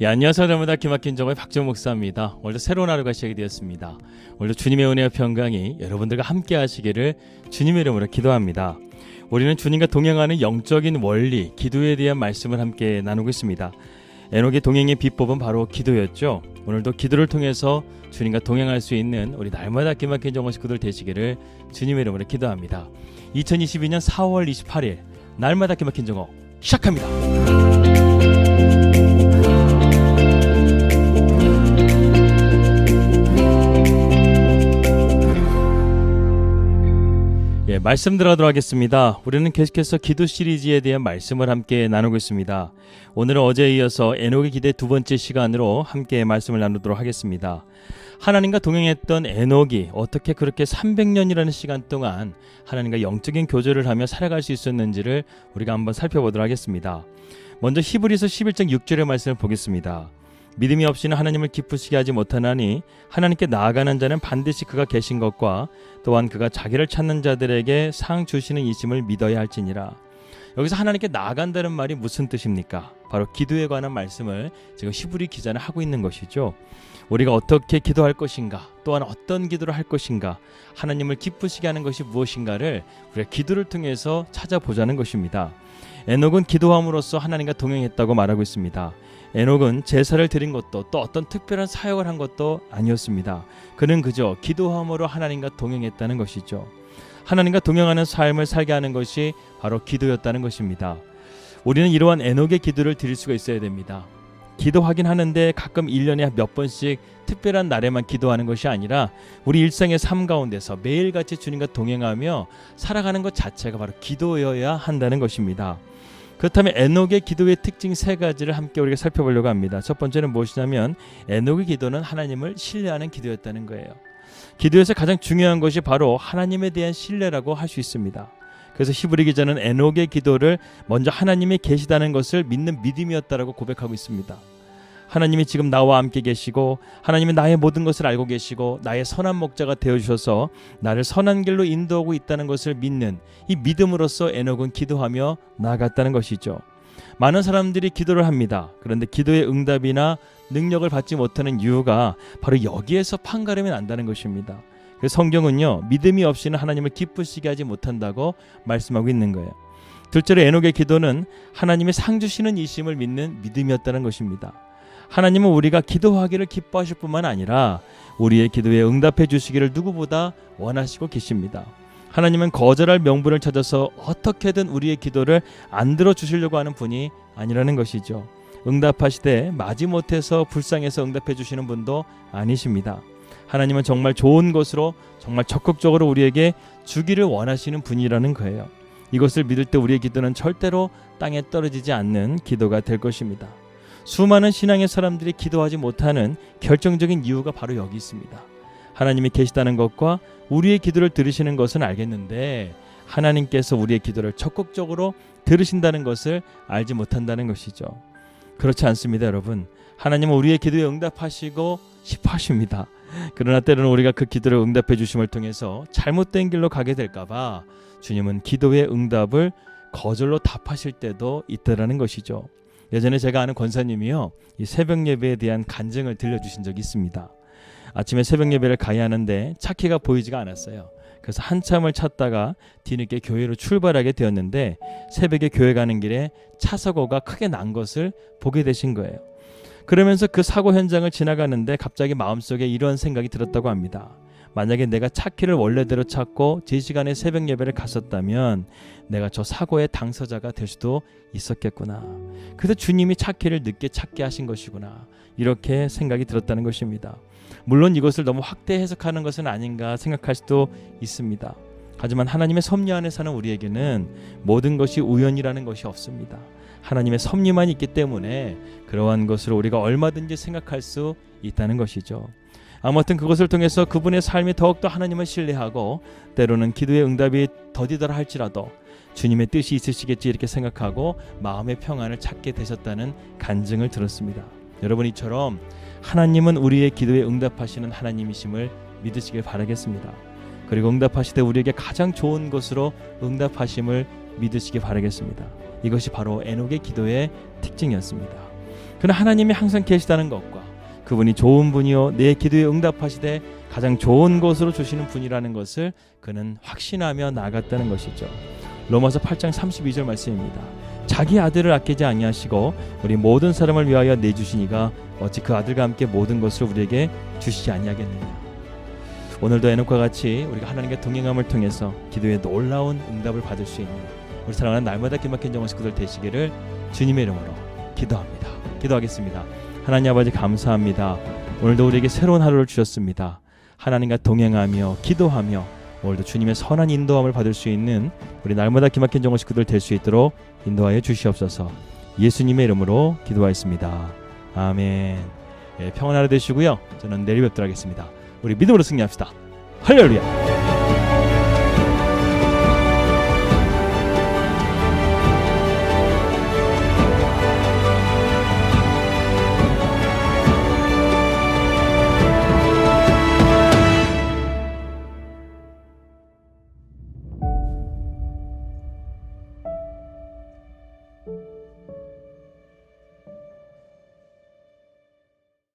안녕하세요. 날마다 기막힌 정의 박정 목사입니다. 오늘도 새로운 하루가 시작이 되었습니다. 오늘도 주님의 은혜와 평강이 여러분들과 함께 하시기를 주님의 이름으로 기도합니다. 우리는 주님과 동행하는 영적인 원리, 기도에 대한 말씀을 함께 나누고 있습니다. 에녹의 동행의 비법은 바로 기도였죠. 오늘도 기도를 통해서 주님과 동행할 수 있는 우리 날마다 기막힌 정의 식구들 되시기를 주님의 이름으로 기도합니다. 2022년 4월 28일 날마다 기막힌 정의 시작합니다. 말씀 들어가도록 하겠습니다. 우리는 계속해서 기도 시리즈에 대한 말씀을 함께 나누고 있습니다. 오늘은 어제에 이어서 에녹의 기대 두 번째 시간으로 함께 말씀을 나누도록 하겠습니다. 하나님과 동행했던 에녹이 어떻게 그렇게 300년이라는 시간 동안 하나님과 영적인 교제를 하며 살아갈 수 있었는지를 우리가 한번 살펴보도록 하겠습니다. 먼저 히브리서 11장 6절의 말씀을 보겠습니다. 믿음이 없이는 하나님을 기쁘시게 하지 못하나니 하나님께 나아가는 자는 반드시 그가 계신 것과 또한 그가 자기를 찾는 자들에게 상 주시는 이심을 믿어야 할지니라. 여기서 하나님께 나아간다는 말이 무슨 뜻입니까? 바로 기도에 관한 말씀을 지금 히브리 기자는 하고 있는 것이죠. 우리가 어떻게 기도할 것인가, 또한 어떤 기도를 할 것인가, 하나님을 기쁘시게 하는 것이 무엇인가를 우리가 기도를 통해서 찾아보자는 것입니다. 에녹은 기도함으로써 하나님과 동행했다고 말하고 있습니다. 에녹은 제사를 드린 것도 또 어떤 특별한 사역을 한 것도 아니었습니다. 그는 그저 기도함으로 하나님과 동행했다는 것이죠. 하나님과 동행하는 삶을 살게 하는 것이 바로 기도였다는 것입니다. 우리는 이러한 에녹의 기도를 드릴 수가 있어야 됩니다. 기도하긴 하는데 가끔 1년에 몇 번씩 특별한 날에만 기도하는 것이 아니라 우리 일상의 삶 가운데서 매일같이 주님과 동행하며 살아가는 것 자체가 바로 기도여야 한다는 것입니다. 그렇다면 에녹의 기도의 특징 세 가지를 함께 우리가 살펴보려고 합니다. 첫 번째는 무엇이냐면 에녹의 기도는 하나님을 신뢰하는 기도였다는 거예요. 기도에서 가장 중요한 것이 바로 하나님에 대한 신뢰라고 할 수 있습니다. 그래서 히브리 기자는 에녹의 기도를 먼저 하나님이 계시다는 것을 믿는 믿음이었다라고 고백하고 있습니다. 하나님이 지금 나와 함께 계시고 하나님이 나의 모든 것을 알고 계시고 나의 선한 목자가 되어주셔서 나를 선한 길로 인도하고 있다는 것을 믿는 이 믿음으로써 에녹은 기도하며 나아갔다는 것이죠. 많은 사람들이 기도를 합니다. 그런데 기도의 응답이나 능력을 받지 못하는 이유가 바로 여기에서 판가름이 난다는 것입니다. 그래서 성경은요, 믿음이 없이는 하나님을 기쁘시게 하지 못한다고 말씀하고 있는 거예요. 둘째로 에녹의 기도는 하나님이 상 주시는 이심을 믿는 믿음이었다는 것입니다. 하나님은 우리가 기도하기를 기뻐하실 뿐만 아니라 우리의 기도에 응답해 주시기를 누구보다 원하시고 계십니다. 하나님은 거절할 명분을 찾아서 어떻게든 우리의 기도를 안 들어주시려고 하는 분이 아니라는 것이죠. 응답하시되 마지못해서 불쌍해서 응답해 주시는 분도 아니십니다. 하나님은 정말 좋은 것으로 정말 적극적으로 우리에게 주기를 원하시는 분이라는 거예요. 이것을 믿을 때 우리의 기도는 절대로 땅에 떨어지지 않는 기도가 될 것입니다. 수많은 신앙의 사람들이 기도하지 못하는 결정적인 이유가 바로 여기 있습니다. 하나님이 계시다는 것과 우리의 기도를 들으시는 것은 알겠는데 하나님께서 우리의 기도를 적극적으로 들으신다는 것을 알지 못한다는 것이죠. 그렇지 않습니다, 여러분. 하나님은 우리의 기도에 응답하시고 싶어 하십니다. 그러나 때로는 우리가 그 기도를 응답해 주심을 통해서 잘못된 길로 가게 될까봐 주님은 기도의 응답을 거절로 답하실 때도 있다라는 것이죠. 예전에 제가 아는 권사님이요, 이 새벽 예배에 대한 간증을 들려주신 적이 있습니다. 아침에 새벽 예배를 가야 하는데 차키가 보이지가 않았어요. 그래서 한참을 찾다가 뒤늦게 교회로 출발하게 되었는데 새벽에 교회 가는 길에 차 사고가 크게 난 것을 보게 되신 거예요. 그러면서 그 사고 현장을 지나가는데 갑자기 마음속에 이런 생각이 들었다고 합니다. 만약에 내가 차키를 원래대로 찾고 제 시간에 새벽 예배를 갔었다면 내가 저 사고의 당사자가 될 수도 있었겠구나. 그래서 주님이 차키를 늦게 찾게 하신 것이구나. 이렇게 생각이 들었다는 것입니다. 물론 이것을 너무 확대 해석하는 것은 아닌가 생각할 수도 있습니다. 하지만 하나님의 섭리 안에 사는 우리에게는 모든 것이 우연이라는 것이 없습니다. 하나님의 섭리만 있기 때문에 그러한 것을 우리가 얼마든지 생각할 수 있다는 것이죠. 아무튼 그것을 통해서 그분의 삶이 더욱더 하나님을 신뢰하고 때로는 기도의 응답이 더디더라 할지라도 주님의 뜻이 있으시겠지 이렇게 생각하고 마음의 평안을 찾게 되셨다는 간증을 들었습니다. 여러분, 이처럼 하나님은 우리의 기도에 응답하시는 하나님이심을 믿으시길 바라겠습니다. 그리고 응답하시되 우리에게 가장 좋은 것으로 응답하심을 믿으시기 바라겠습니다. 이것이 바로 에녹의 기도의 특징이었습니다. 그는 하나님이 항상 계시다는 것과 그분이 좋은 분이요 내 기도에 응답하시되 가장 좋은 것으로 주시는 분이라는 것을 그는 확신하며 나아갔다는 것이죠. 로마서 8장 32절 말씀입니다. 자기 아들을 아끼지 아니하시고 우리 모든 사람을 위하여 내주시니가 어찌 그 아들과 함께 모든 것을 우리에게 주시지 아니하겠느냐. 오늘도 에녹과 같이 우리가 하나님과 동행함을 통해서 기도에 놀라운 응답을 받을 수 있는 우리 사랑하는 날마다 기막힌 정원 식구들 되시기를 주님의 이름으로 기도하겠습니다. 하나님 아버지 감사합니다. 오늘도 우리에게 새로운 하루를 주셨습니다. 하나님과 동행하며 기도하며 오늘도 주님의 선한 인도함을 받을 수 있는 우리 날마다 기막힌 정원 식구들 될 수 있도록 인도하여 주시옵소서. 예수님의 이름으로 기도하였습니다. 아멘. 평안 하루 되시고요. 저는 내일 뵙도록 하겠습니다. 우리 믿음으로 승리합시다. 할렐루야.